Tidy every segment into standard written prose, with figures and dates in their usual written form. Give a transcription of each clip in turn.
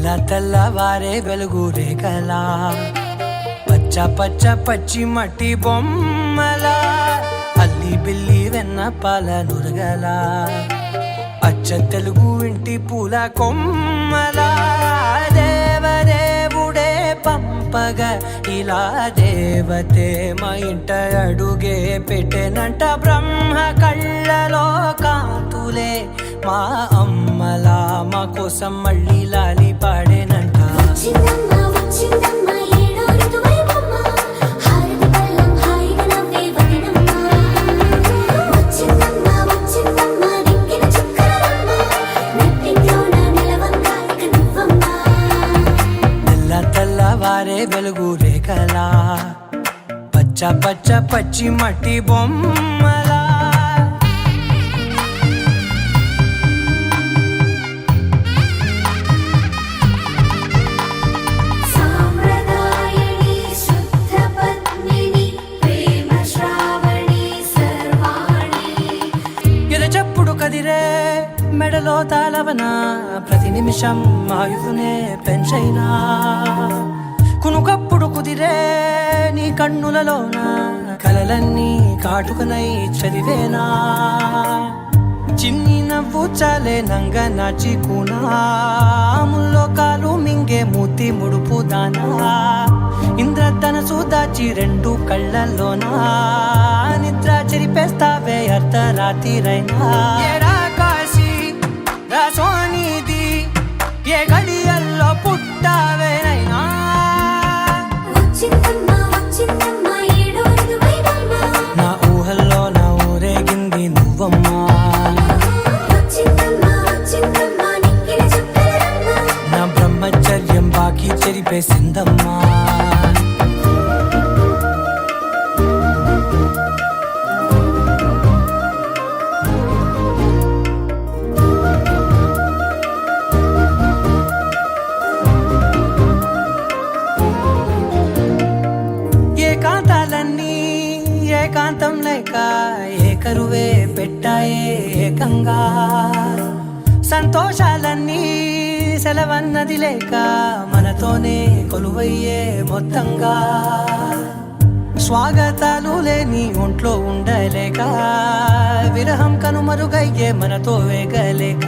తెల్లవారే వెలుగు రేఖలా పచ్చ పచ్చ పచ్చి మట్టి బొమ్మలా అల్లి బిల్లి వెన్న పాల నురగలా అచ్చ తెలుగు ఇంటి పూల కొమ్మలా దేవదేవుడే పంపగా ఇలా దేవతే మా ఇంట అడుగే పెట్టెనంట బ్రహ్మ కళ్ళలో కాంతులే మా అమ్మలా మా కోసం మళ్ళీ లాలి పాడేనంట. తెల్లవారే వెలుగు రేఖలా పచ్చ పచ్చ పచ్చి మట్టి బొమ్మలా కదిరే మెడలో తాళవన ప్రతి నిమిషం ఆయుధునే పెంచైనా కునుకప్పుడు కుదిరే నీ కన్నులలోన కలలన్నీ కాటుకనై చదివేనా చిన్ని నవ్వు చాలే నంగ నాచి కూనాముల్లో కాలు మింగే మూతి ముడుపు దానా ఇంద్రధనసు దాచి రెండు కళ్ళల్లోనా నిద్ర చెరిపేస్తావే అర్ధరాత్రిరైనా ఏరా కాశీ రాసోనిది ఏ గడియల్లో పుట్టావేనైనా నా ఊహల్లో నా ఊరేగింది నువ్వమ్మా నా బ్రహ్మచర్యం బాకీ చెరిపేసిందమ్మా ఏకాంతం లేక ఏకరువే పెట్టాయే ఏకంగా సంతోషాలన్నీ సెలవన్నది లేక మనతోనే కొలువయ్యే మొత్తంగా స్వాగతాలు లేని ఒంట్లో ఉండలేక విరహం కనుమరుగయ్యే మనతో వేగలేక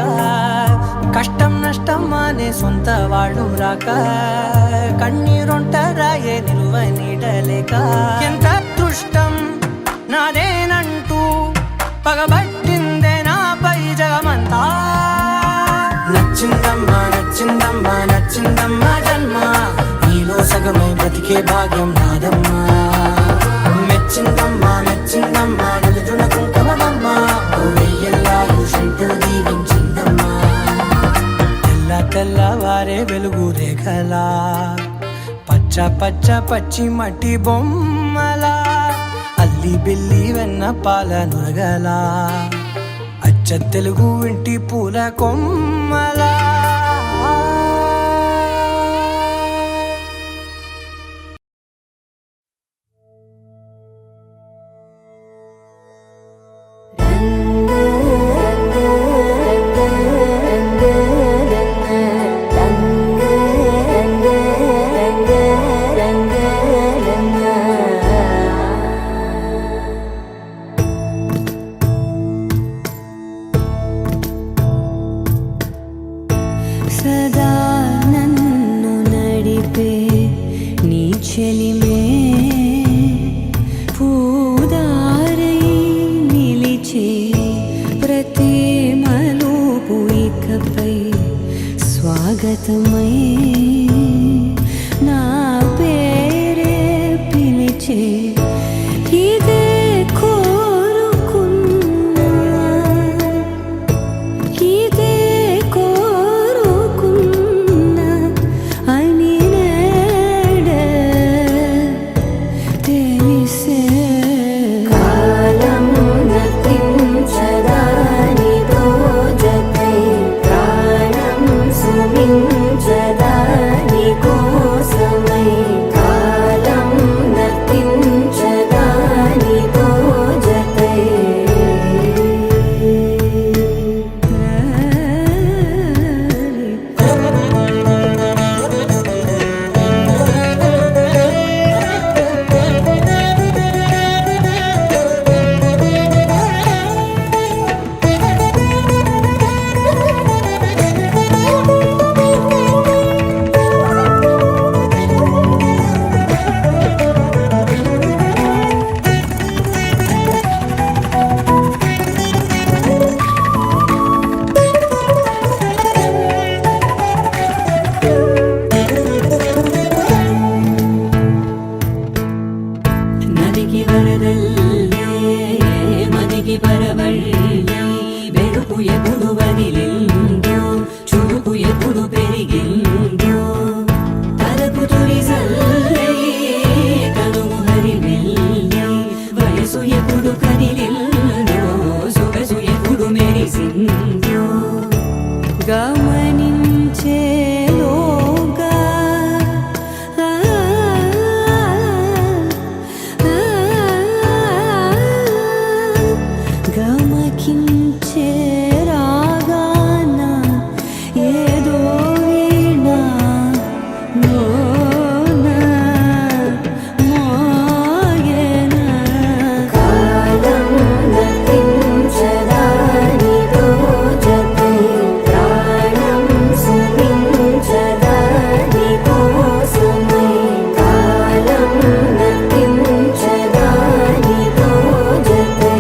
కష్టం నష్టం అనే సొంత వాళ్ళు రాక కన్నీరొంటరాయే నిలువ నీడలేక ఎంత అదృష్టం నాదేనంటూ పగబట్టిందే నాపై జగమంతా నచ్చిందమ్మా నచ్చిందమ్మా నచ్చిందమ్మా జన్మ నీలో సగమై బ్రతికే భాగ్యం నాదమ్మా మెచ్చిందమ్మా మెచ్చిందమ్మా నలుదున కుంకుమమ్మా వెయ్యల్లాలు శంకులు దీవించిందమ్మా తెల్లవారే వెలుగు రేఖలా పచ్చ పచ్చ పచ్చి మట్టి బొమ్మలా అల్లి బిల్లి వెన్న పాల నురగలా అచ్చ తెలుగు ఇంటి పూల కొమ్మలా సదా నన్ను నడిపే నీ చెలిమే పూదారై నిలిచే ప్రతి మలుపు ఇకపై స్వాగతమై నా పేరే పిలిచే ఇదే కోరుకున్నా ఇదే ప్రాణం సుమించ వరదల్లే మదికి పరవళ్ళై వెలుపు ఎప్పుడు వదిలిందో చూపు ఎప్పుడు పెరిగిందో తలపు తొలి జల్లై కనుము హరిమెల్లై వయసు ఎప్పుడు కదిలిందో సొగసు ఎప్పుడు మెరిసిందో గమనించేలోగా గమకించే రాగాన ఏదో వీణ మోన మోయన కాలం నతించదానితో జతే ప్రాణం సుమించదాని కోసమై కాలం నతించదానితో జతే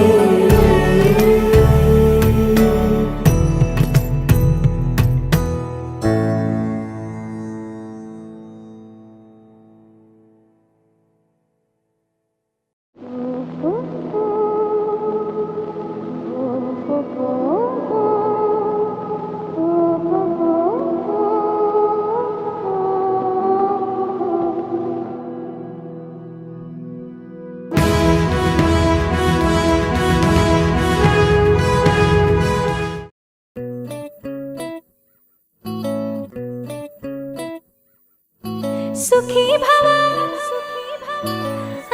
సుఖీ భవ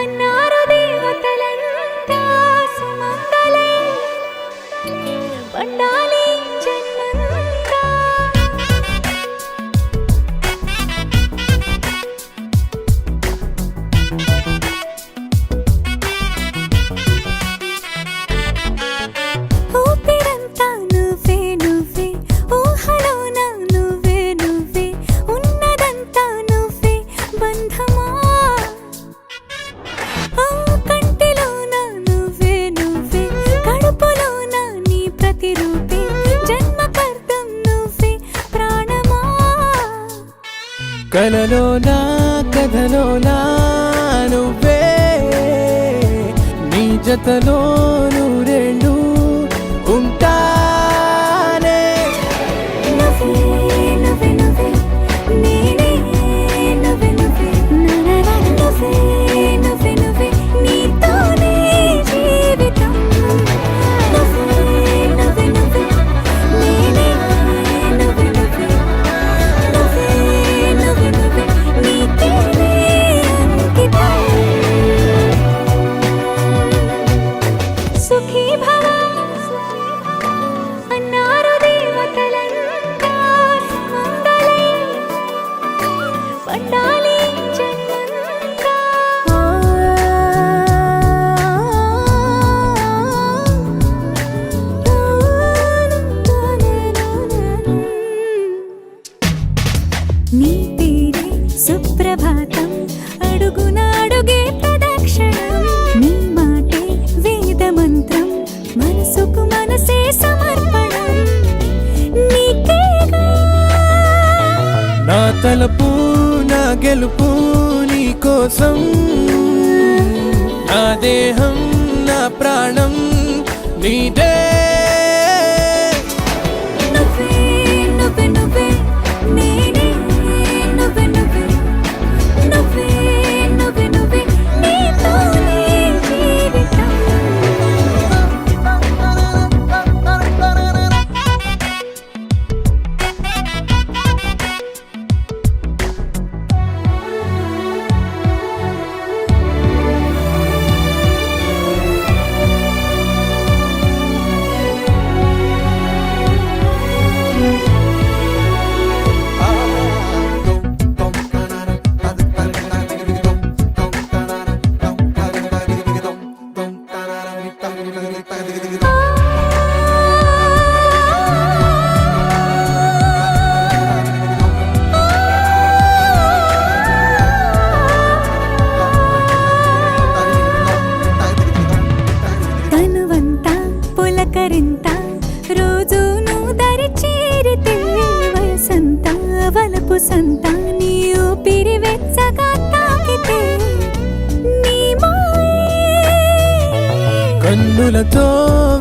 అన్నారు దేవతలంతా సుమంగళే పండాలి జన్మంతా ఊపిరంతా నువ్వే నువ్వే ఊహలోన నువ్వే నువ్వే ఉన్నదంతా నువ్వే బంధమా కంటిలోన నువ్వే నువ్వే కడుపులోన నీ ప్రతిరూపే జన్మకర్తం నువ్వే ప్రాణమా కలలోనా కథలోనా నువ్వే నీ జతలో నూరేళ్ళు ఉంటానే నువ్వే నువ్వే నువ్వే నేనే నువ్వే నువ్వే నువ్వే నువ్వే నువ్వే నీతోనే జీవితం నువ్వే నువ్వే నువ్వే నేనే నువ్వే నువ్వే నువ్వే నువ్వే నువ్వే నీకేనే అంకితం సుఖీ భవ అన్నారు దేవతలంతా సుమంగళే పండాలి జన్మంతా నీ పేరే సుప్రభాతం అడుగున అడుగే ప్రదక్షిణం నీ మాటే వేదమంత్రం మనసుకు మనసే సమర్పణం నీకేగా నా తలపు నా గెలుపు నీ కోసం నా దేహం నా ప్రాణం నీదే నువ్వే నువ్వే నువ్వే నేనే నువ్వే నువ్వే నువ్వే నువ్వే నువ్వే నీతోనే జీవితం కన్నులతో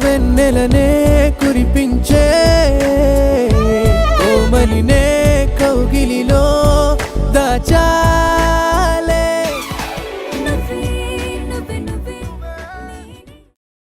వెన్నెలనే కురిపించే కోమలినే కౌగిలిలో దాచా